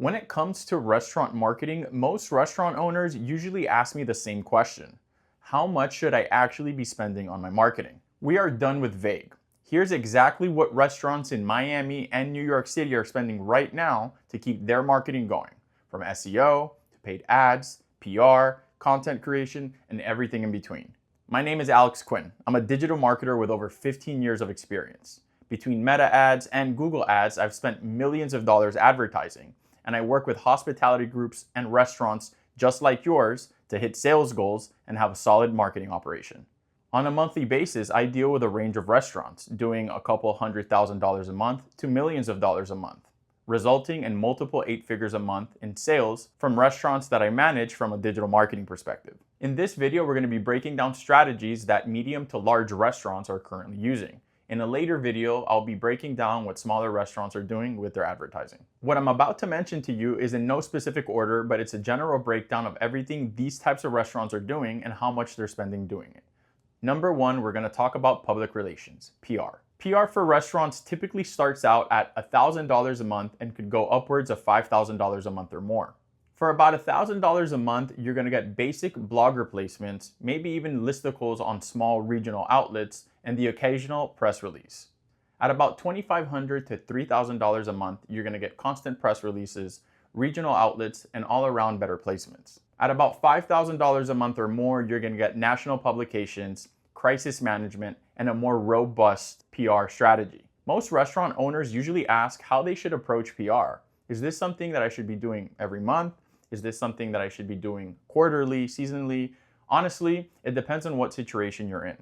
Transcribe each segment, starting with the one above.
When it comes to restaurant marketing, most restaurant owners usually ask me the same question. How much should I actually be spending on my marketing? We are done with vague. Here's exactly what restaurants in Miami and New York City are spending right now to keep their marketing going, from SEO to paid ads, PR, content creation, and everything in between. My name is Alex Quin. I'm a digital marketer with over 15 years of experience. Between Meta ads and Google ads, I've spent millions of dollars advertising, and I work with hospitality groups and restaurants just like yours to hit sales goals and have a solid marketing operation. On a monthly basis, I deal with a range of restaurants, doing a couple $100,000 a month to millions of dollars a month, resulting in multiple 8 figures a month in sales from restaurants that I manage from a digital marketing perspective. In this video, we're going to be breaking down strategies that medium to large restaurants are currently using. In a later video, I'll be breaking down what smaller restaurants are doing with their advertising. What I'm about to mention to you is in no specific order, but it's a general breakdown of everything these types of restaurants are doing and how much they're spending doing it. Number one, we're going to talk about public relations, PR. PR for restaurants typically starts out at $1,000 a month and could go upwards of $5,000 a month or more. For about $1,000 a month, you're going to get basic blogger placements, maybe even listicles on small regional outlets, and the occasional press release. At about $2,500 to $3,000 a month, you're going to get constant press releases, regional outlets, and all-around better placements. At about $5,000 a month or more, you're going to get national publications, crisis management, and a more robust PR strategy. Most restaurant owners usually ask how they should approach PR. Is this something that I should be doing every month? Is this something that I should be doing quarterly, seasonally? Honestly, it depends on what situation you're in.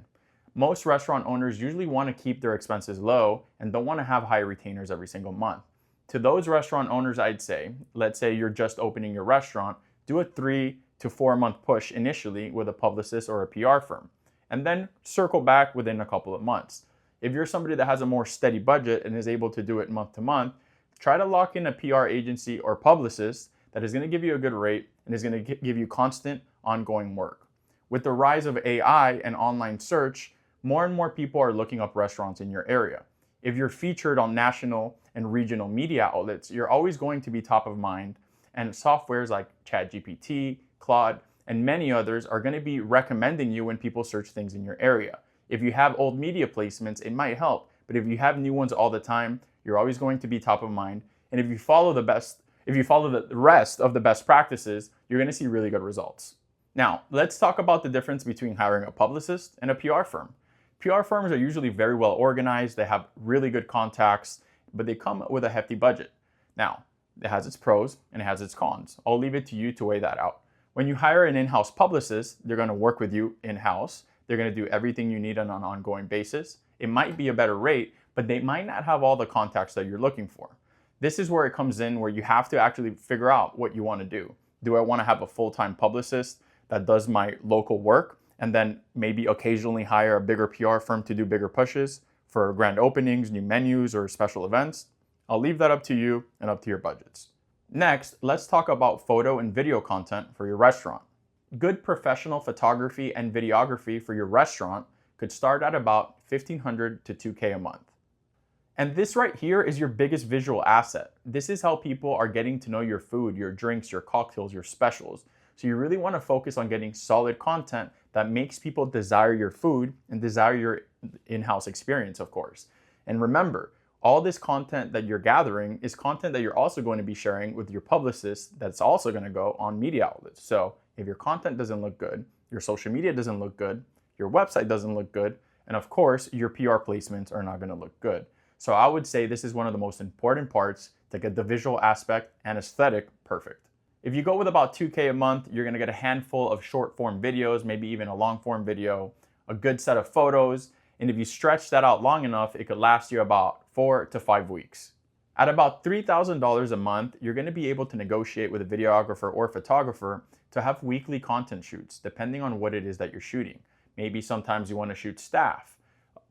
Most restaurant owners usually want to keep their expenses low and don't want to have high retainers every single month. To those restaurant owners, I'd say, let's say you're just opening your restaurant, do a 3 to 4 month push initially with a publicist or a PR firm, and then circle back within a couple of months. If you're somebody that has a more steady budget and is able to do it month to month, try to lock in a PR agency or publicist that is going to give you a good rate and is going to give you constant, ongoing work. With the rise of AI and online search, more and more people are looking up restaurants in your area. If you're featured on national and regional media outlets, you're always going to be top of mind, and softwares like ChatGPT, Claude, and many others are going to be recommending you when people search things in your area. If you have old media placements, it might help, but if you have new ones all the time, you're always going to be top of mind. And if you follow the rest of the best practices, you're going to see really good results. Now, let's talk about the difference between hiring a publicist and a PR firm. PR firms are usually very well organized, they have really good contacts, but they come with a hefty budget. Now, it has its pros and it has its cons. I'll leave it to you to weigh that out. When you hire an in-house publicist, they're going to work with you in-house. They're going to do everything you need on an ongoing basis. It might be a better rate, but they might not have all the contacts that you're looking for. This is where it comes in, where you have to actually figure out what you want to do. Do I want to have a full-time publicist that does my local work and then maybe occasionally hire a bigger PR firm to do bigger pushes for grand openings, new menus, or special events? I'll leave that up to you and up to your budgets. Next, let's talk about photo and video content for your restaurant. Good professional photography and videography for your restaurant could start at about $1,500 to $2,000 a month. And this right here is your biggest visual asset. This is how people are getting to know your food, your drinks, your cocktails, your specials. So you really want to focus on getting solid content that makes people desire your food and desire your in-house experience, of course. And remember, all this content that you're gathering is content that you're also going to be sharing with your publicist that's also going to go on media outlets. So if your content doesn't look good, your social media doesn't look good, your website doesn't look good, and of course, your PR placements are not going to look good. So I would say this is one of the most important parts to get the visual aspect and aesthetic perfect. If you go with about $2,000 a month, you're going to get a handful of short form videos, maybe even a long form video, a good set of photos, and if you stretch that out long enough, it could last you about 4 to 5 weeks. At about $3,000 a month, you're going to be able to negotiate with a videographer or photographer to have weekly content shoots, depending on what it is that you're shooting. Maybe sometimes you want to shoot staff.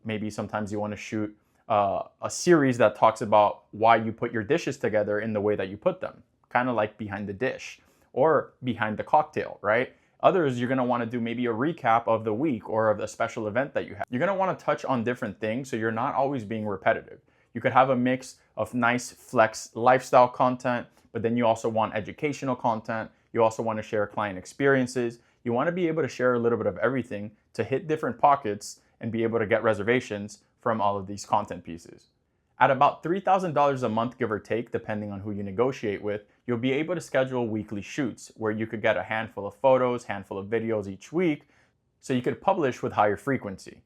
Maybe sometimes you want to shoot a series that talks about why you put your dishes together in the way that you put them, kind of like behind the dish or behind the cocktail, right? Others, you're going to want to do maybe a recap of the week or of the special event that you have. You're going to want to touch on different things so you're not always being repetitive. You could have a mix of nice flex lifestyle content, but then you also want educational content. You also want to share client experiences. You want to be able to share a little bit of everything to hit different pockets and be able to get reservations from all of these content pieces. At about $3,000 a month, give or take, depending on who you negotiate with, you'll be able to schedule weekly shoots where you could get a handful of photos, handful of videos each week, so you could publish with higher frequency.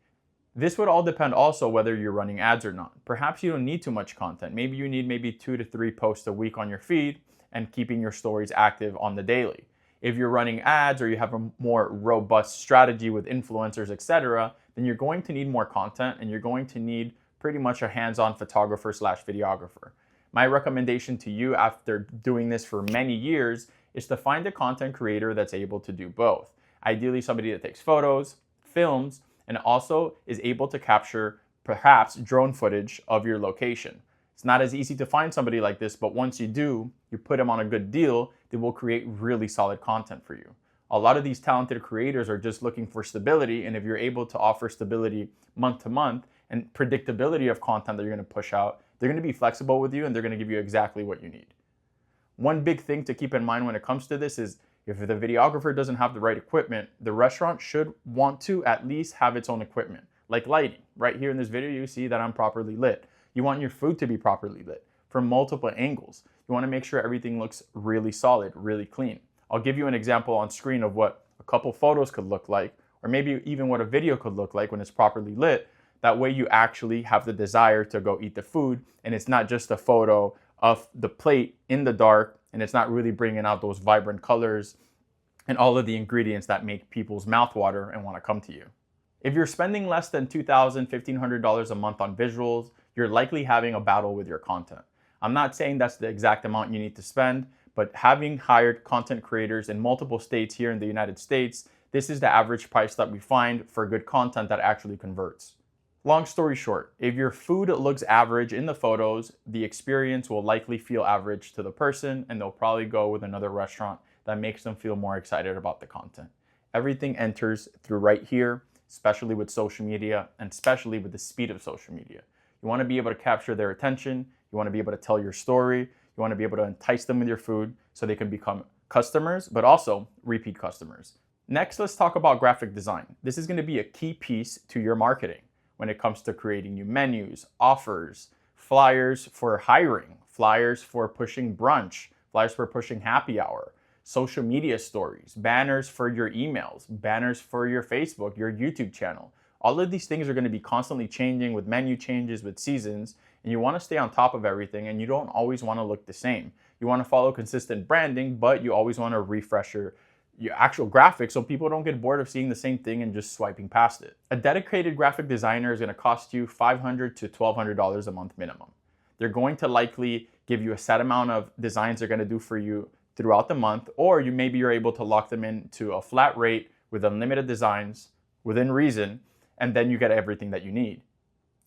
This would all depend also whether you're running ads or not. Perhaps you don't need too much content. Maybe you need 2 to 3 posts a week on your feed and keeping your stories active on the daily. If you're running ads or you have a more robust strategy with influencers, etc., then you're going to need more content and you're going to need pretty much a hands-on photographer slash videographer. My recommendation to you after doing this for many years is to find a content creator that's able to do both. Ideally, somebody that takes photos, films, and also is able to capture perhaps drone footage of your location. It's not as easy to find somebody like this, but once you do, you put them on a good deal, they will create really solid content for you. A lot of these talented creators are just looking for stability, and if you're able to offer stability month to month and predictability of content that you're going to push out, they're going to be flexible with you and they're going to give you exactly what you need. One big thing to keep in mind when it comes to this is if the videographer doesn't have the right equipment, the restaurant should want to at least have its own equipment, like lighting. Right here in this video, you see that I'm properly lit. You want your food to be properly lit from multiple angles. You want to make sure everything looks really solid, really clean. I'll give you an example on screen of what a couple photos could look like, or maybe even what a video could look like when it's properly lit. That way you actually have the desire to go eat the food, and it's not just a photo of the plate in the dark, and it's not really bringing out those vibrant colors and all of the ingredients that make people's mouth water and want to come to you. If you're spending less than $2,000, $1,500 a month on visuals, you're likely having a battle with your content. I'm not saying that's the exact amount you need to spend, but having hired content creators in multiple states here in the United States, this is the average price that we find for good content that actually converts. Long story short, if your food looks average in the photos, the experience will likely feel average to the person, and they'll probably go with another restaurant that makes them feel more excited about the content. Everything enters through right here, especially with social media and especially with the speed of social media. You want to be able to capture their attention. You want to be able to tell your story. You want to be able to entice them with your food so they can become customers, but also repeat customers. Next, let's talk about graphic design. This is going to be a key piece to your marketing when it comes to creating new menus, offers, flyers for hiring, flyers for pushing brunch, flyers for pushing happy hour, social media stories, banners for your emails, banners for your Facebook, your YouTube channel. All of these things are going to be constantly changing with menu changes, with seasons, and you want to stay on top of everything, and you don't always want to look the same. You want to follow consistent branding, but you always want to refresh your actual graphics so people don't get bored of seeing the same thing and just swiping past it. A dedicated graphic designer is going to cost you $500 to $1,200 a month minimum. They're going to likely give you a set amount of designs they're going to do for you throughout the month, or maybe you're able to lock them into a flat rate with unlimited designs within reason, and then you get everything that you need.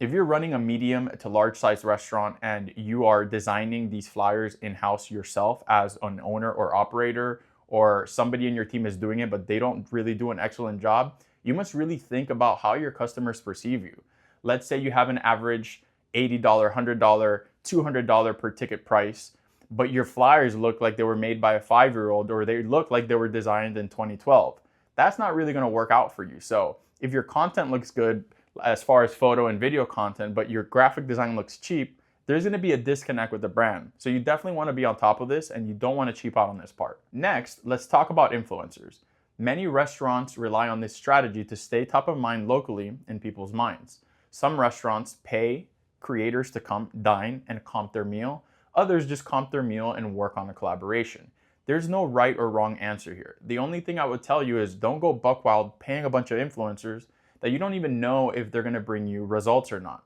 If you're running a medium to large size restaurant and you are designing these flyers in-house yourself as an owner or operator, or somebody in your team is doing it, but they don't really do an excellent job, you must really think about how your customers perceive you. Let's say you have an average $80, $100, $200 per ticket price, but your flyers look like they were made by a 5-year-old, or they look like they were designed in 2012. That's not really gonna work out for you. So if your content looks good as far as photo and video content, but your graphic design looks cheap, there's going to be a disconnect with the brand. So you definitely want to be on top of this, and you don't want to cheap out on this part. Next, let's talk about influencers. Many restaurants rely on this strategy to stay top of mind locally in people's minds. Some restaurants pay creators to come dine and comp their meal. Others just comp their meal and work on a collaboration. There's no right or wrong answer here. The only thing I would tell you is don't go buck wild paying a bunch of influencers that you don't even know if they're going to bring you results or not.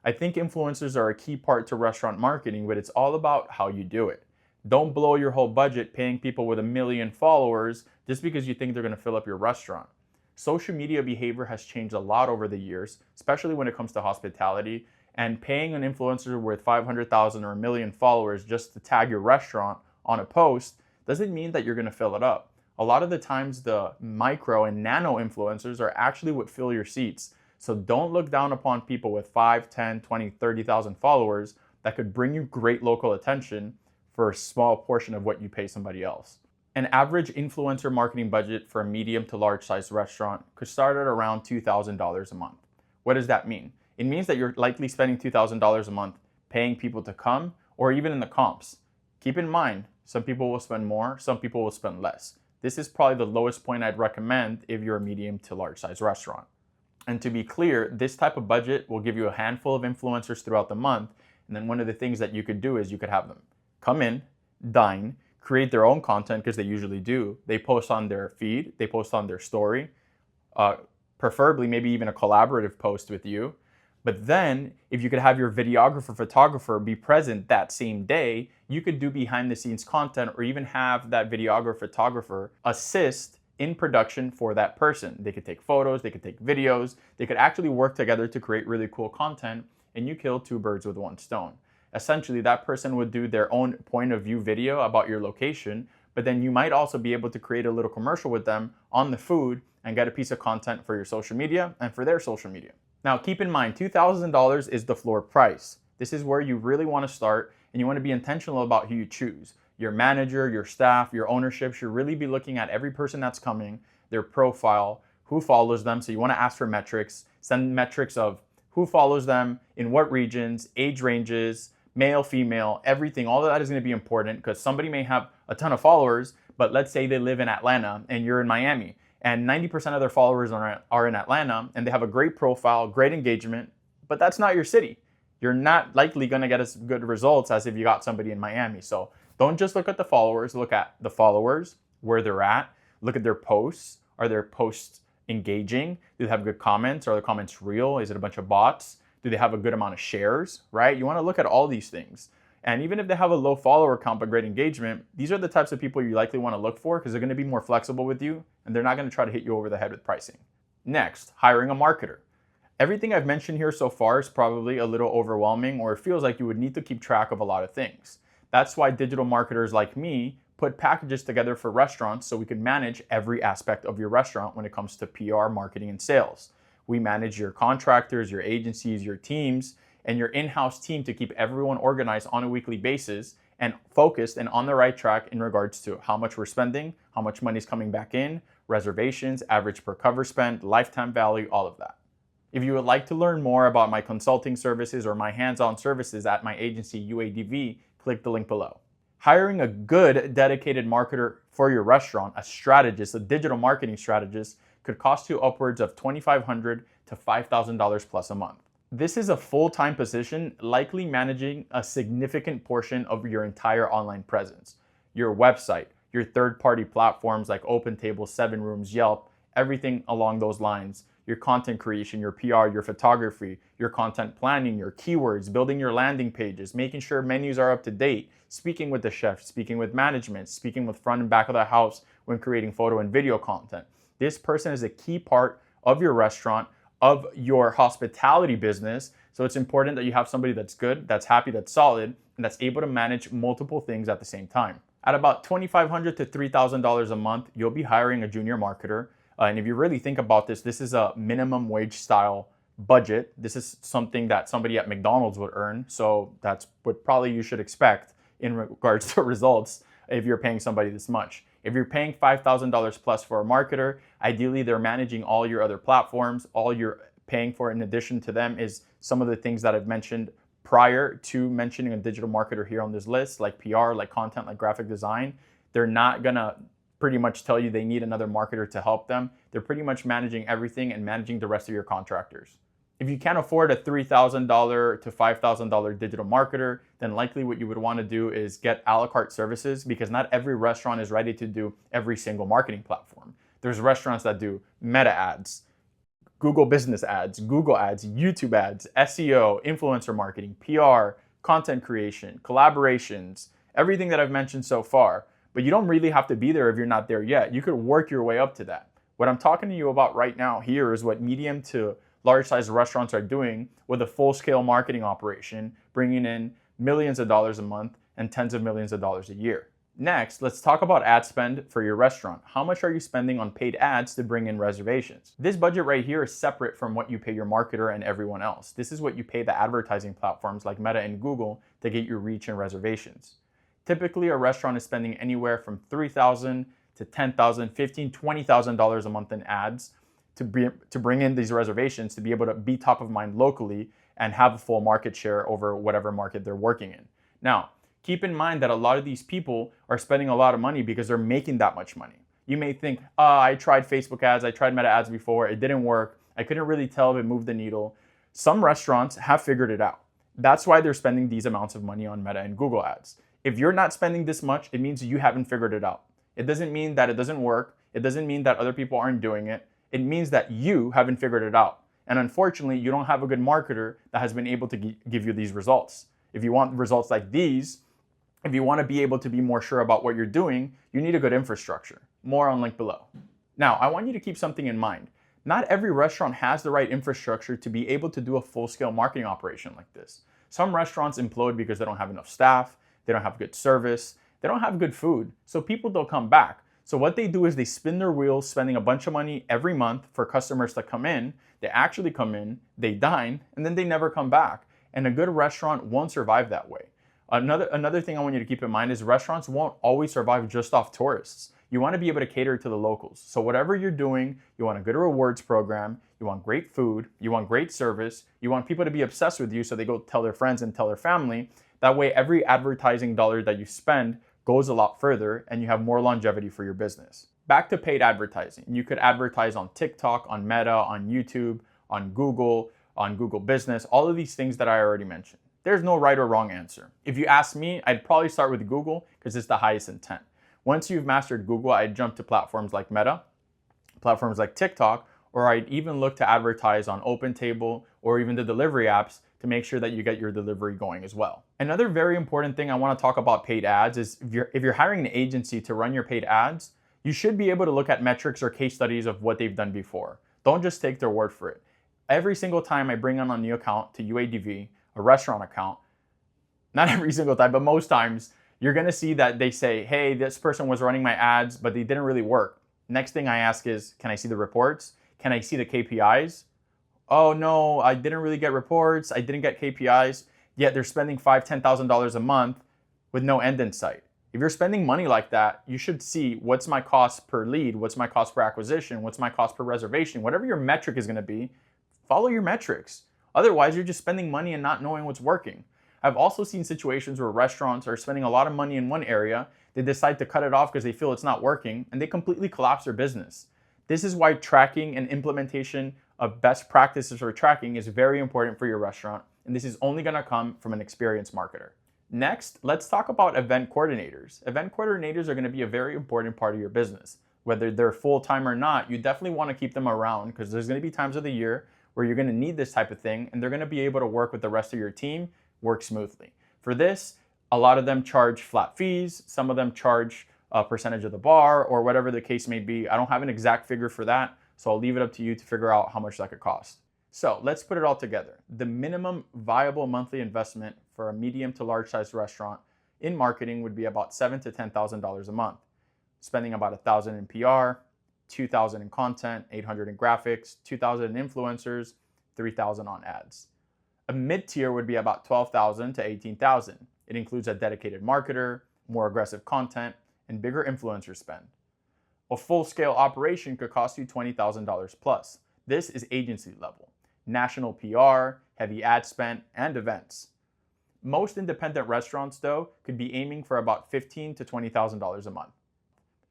I think influencers are a key part to restaurant marketing, but it's all about how you do it. Don't blow your whole budget paying people with 1 million followers just because you think they're going to fill up your restaurant. Social media behavior has changed a lot over the years, especially when it comes to hospitality, and paying an influencer with 500,000 or 1 million followers just to tag your restaurant on a post doesn't mean that you're going to fill it up. A lot of the times the micro and nano influencers are actually what fill your seats. So don't look down upon people with 5, 10, 20, 30,000 followers that could bring you great local attention for a small portion of what you pay somebody else. An average influencer marketing budget for a medium to large size restaurant could start at around $2,000 a month. What does that mean? It means that you're likely spending $2,000 a month paying people to come, or even in the comps. Keep in mind, some people will spend more, some people will spend less. This is probably the lowest point I'd recommend if you're a medium to large size restaurant. And to be clear, this type of budget will give you a handful of influencers throughout the month. And then one of the things that you could do is you could have them come in, dine, create their own content, because they usually do. They post on their feed, they post on their story, preferably maybe even a collaborative post with you. But then if you could have your videographer, photographer be present that same day, you could do behind the scenes content, or even have that videographer, photographer assist in production for that person. They could take photos, they could take videos, they could actually work together to create really cool content, and you kill two birds with one stone. Essentially, that person would do their own point of view video about your location, but then you might also be able to create a little commercial with them on the food and get a piece of content for your social media and for their social media. Now, keep in mind, $2,000 is the floor price. This is where you really want to start, and you want to be intentional about who you choose. Your manager, your staff, your ownership should really be looking at every person that's coming, their profile, who follows them. So you want to ask for metrics, send metrics of who follows them, in what regions, age ranges, male, female, everything. All of that is going to be important, because somebody may have a ton of followers, but let's say they live in Atlanta and you're in Miami, and 90% of their followers are in Atlanta, and they have a great profile, great engagement, but that's not your city. You're not likely going to get as good results as if you got somebody in Miami. So don't just look at the followers, look at the followers, where they're at, look at their posts. Are their posts engaging? Do they have good comments? Are the comments real? Is it a bunch of bots? Do they have a good amount of shares, right? You want to look at all these things. And even if they have a low follower count but great engagement, these are the types of people you likely want to look for, because they're going to be more flexible with you and they're not going to try to hit you over the head with pricing. Next, hiring a marketer. Everything I've mentioned here so far is probably a little overwhelming, or it feels like you would need to keep track of a lot of things. That's why digital marketers like me put packages together for restaurants so we could manage every aspect of your restaurant when it comes to PR, marketing, and sales. We manage your contractors, your agencies, your teams, and your in-house team to keep everyone organized on a weekly basis and focused and on the right track in regards to how much we're spending, how much money is coming back in, reservations, average per cover spend, lifetime value, all of that. If you would like to learn more about my consulting services or my hands-on services at my agency UADV, click the link below. Hiring a good dedicated marketer for your restaurant, a strategist, a digital marketing strategist, could cost you upwards of $2,500 to $5,000 plus a month. This is a full-time position, likely managing a significant portion of your entire online presence. Your website, your third-party platforms like OpenTable, 7 Rooms, Yelp, everything along those lines. Your content creation, your PR, your photography, your content planning, your keywords, building your landing pages, making sure menus are up to date, speaking with the chef, speaking with management, speaking with front and back of the house when creating photo and video content. This person is a key part of your restaurant, of your hospitality business. So it's important that you have somebody that's good, that's happy, that's solid, and that's able to manage multiple things at the same time. At about $2,500 to $3,000 a month, you'll be hiring a junior marketer. And if you really think about this, this is a minimum wage style budget. This is something that somebody at McDonald's would earn. So that's what probably you should expect in regards to results if you're paying somebody this much. If you're paying $5,000 plus for a marketer, ideally they're managing all your other platforms. All you're paying for in addition to them is some of the things that I've mentioned prior to mentioning a digital marketer here on this list, like PR, like content, like graphic design. They're not gonna pretty much tell you they need another marketer to help them. They're pretty much managing everything and managing the rest of your contractors. If you can't afford a $3,000 to $5,000 digital marketer, then likely what you would want to do is get a la carte services, because not every restaurant is ready to do every single marketing platform. There's restaurants that do Meta ads, Google business ads, Google ads, YouTube ads, SEO, influencer marketing, PR, content creation, collaborations, everything that I've mentioned so far. But you don't really have to be there if you're not there yet. You could work your way up to that. What I'm talking to you about right now here is what medium to large size restaurants are doing with a full scale marketing operation, bringing in millions of dollars a month and tens of millions of dollars a year. Next, let's talk about ad spend for your restaurant. How much are you spending on paid ads to bring in reservations? This budget right here is separate from what you pay your marketer and everyone else. This is what you pay the advertising platforms like Meta and Google to get your reach and reservations. Typically, a restaurant is spending anywhere from $3,000 to $10,000, $15,000, $20,000 a month in ads to bring in these reservations to be able to be top of mind locally and have a full market share over whatever market they're working in. Now, keep in mind that a lot of these people are spending a lot of money because they're making that much money. You may think, I tried Facebook ads, I tried Meta ads before, it didn't work. I couldn't really tell if it moved the needle. Some restaurants have figured it out. That's why they're spending these amounts of money on Meta and Google ads. If you're not spending this much, it means you haven't figured it out. It doesn't mean that it doesn't work. It doesn't mean that other people aren't doing it. It means that you haven't figured it out. And unfortunately, you don't have a good marketer that has been able to give you these results. If you want results like these, if you want to be able to be more sure about what you're doing, you need a good infrastructure. More on link below. Now, I want you to keep something in mind. Not every restaurant has the right infrastructure to be able to do a full-scale marketing operation like this. Some restaurants implode because they don't have enough staff, they don't have good service, they don't have good food, so people don't come back. So what they do is they spin their wheels, spending a bunch of money every month for customers to come in. They actually come in, they dine, and then they never come back. And a good restaurant won't survive that way. Another thing I want you to keep in mind is restaurants won't always survive just off tourists. You want to be able to cater to the locals. So whatever you're doing, you want a good rewards program, you want great food, you want great service, you want people to be obsessed with you so they go tell their friends and tell their family. That way every advertising dollar that you spend goes a lot further and you have more longevity for your business. Back to paid advertising. You could advertise on TikTok, on Meta, on YouTube, on Google Business, all of these things that I already mentioned. There's no right or wrong answer. If you ask me, I'd probably start with Google because it's the highest intent. Once you've mastered Google, I'd jump to platforms like Meta, platforms like TikTok, or I'd even look to advertise on OpenTable or even the delivery apps to make sure that you get your delivery going as well. Another very important thing I want to talk about paid ads is if you're hiring an agency to run your paid ads, you should be able to look at metrics or case studies of what they've done before. Don't just take their word for it. Every single time I bring on a new account to UADV, a restaurant account, not every single time, but most times, you're gonna see that they say, hey, this person was running my ads, but they didn't really work. Next thing I ask is, can I see the reports? Can I see the KPIs? Oh no, I didn't really get reports. I didn't get KPIs, yet they're spending $5,000, $10,000 a month with no end in sight. If you're spending money like that, you should see what's my cost per lead, what's my cost per acquisition, what's my cost per reservation, whatever your metric is gonna be, follow your metrics. Otherwise, you're just spending money and not knowing what's working. I've also seen situations where restaurants are spending a lot of money in one area, they decide to cut it off because they feel it's not working, and they completely collapse their business. This is why tracking and implementation of best practices for tracking is very important for your restaurant, and this is only gonna come from an experienced marketer. Next, let's talk about event coordinators. Event coordinators are gonna be a very important part of your business. Whether they're full-time or not, you definitely wanna keep them around because there's gonna be times of the year where you're gonna need this type of thing, and they're gonna be able to work with the rest of your team, work smoothly. For this, a lot of them charge flat fees, some of them charge a percentage of the bar or whatever the case may be. I don't have an exact figure for that, so I'll leave it up to you to figure out how much that could cost. So let's put it all together. The minimum viable monthly investment for a medium to large size restaurant in marketing would be about $7,000 to $10,000 a month, spending about $1,000 in PR, $2,000 in content, $800 in graphics, $2,000 in influencers, $3,000 on ads. A mid-tier would be about $12,000 to $18,000. It includes a dedicated marketer, more aggressive content, and bigger influencer spend. A full-scale operation could cost you $20,000 plus. This is agency level. National PR, heavy ad spend, and events. Most independent restaurants, though, could be aiming for about $15,000 to $20,000 a month.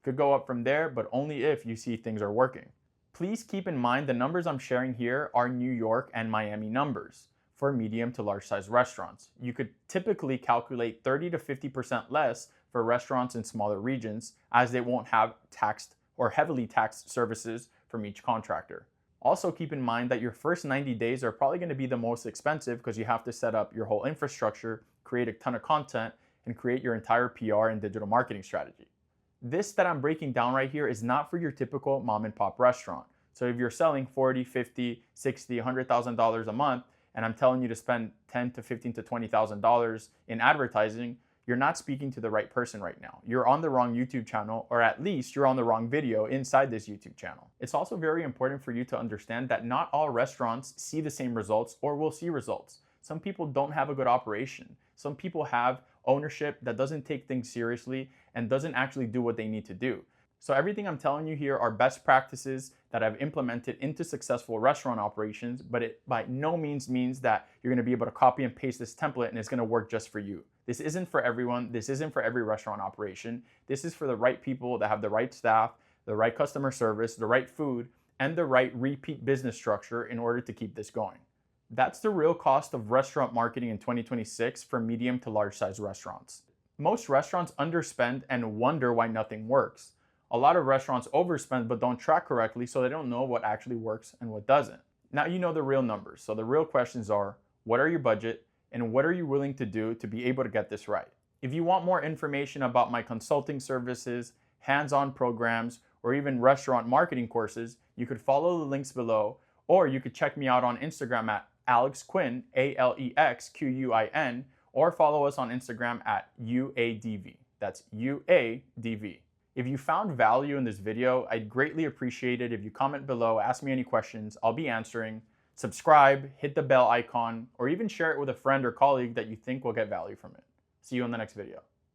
Could go up from there, but only if you see things are working. Please keep in mind the numbers I'm sharing here are New York and Miami numbers for medium to large size restaurants. You could typically calculate 30 to 50% less for restaurants in smaller regions as they won't have taxed or heavily taxed services from each contractor. Also keep in mind that your first 90 days are probably going to be the most expensive because you have to set up your whole infrastructure, create a ton of content, and create your entire PR and digital marketing strategy. This that I'm breaking down right here is not for your typical mom and pop restaurant. So if you're selling $40,000, $50,000, $60,000, $100,000 a month, and I'm telling you to spend $10,000 to $15,000 to $20,000 in advertising, you're not speaking to the right person right now. You're on the wrong YouTube channel, or at least you're on the wrong video inside this YouTube channel. It's also very important for you to understand that not all restaurants see the same results or will see results. Some people don't have a good operation. Some people have ownership, that doesn't take things seriously, and doesn't actually do what they need to do. So everything I'm telling you here are best practices that I've implemented into successful restaurant operations, but it by no means means that you're going to be able to copy and paste this template and it's going to work just for you. This isn't for everyone. This isn't for every restaurant operation. This is for the right people that have the right staff, the right customer service, the right food, and the right repeat business structure in order to keep this going. That's the real cost of restaurant marketing in 2026 for medium to large size restaurants. Most restaurants underspend and wonder why nothing works. A lot of restaurants overspend but don't track correctly, so they don't know what actually works and what doesn't. Now you know the real numbers, so the real questions are, what are your budget and what are you willing to do to be able to get this right? If you want more information about my consulting services, hands-on programs, or even restaurant marketing courses, you could follow the links below, or you could check me out on Instagram at Alex Quin, AlexQuin, or follow us on Instagram at UADV. That's UADV. If you found value in this video, I'd greatly appreciate it if you comment below, ask me any questions, I'll be answering. Subscribe, hit the bell icon, or even share it with a friend or colleague that you think will get value from it. See you in the next video.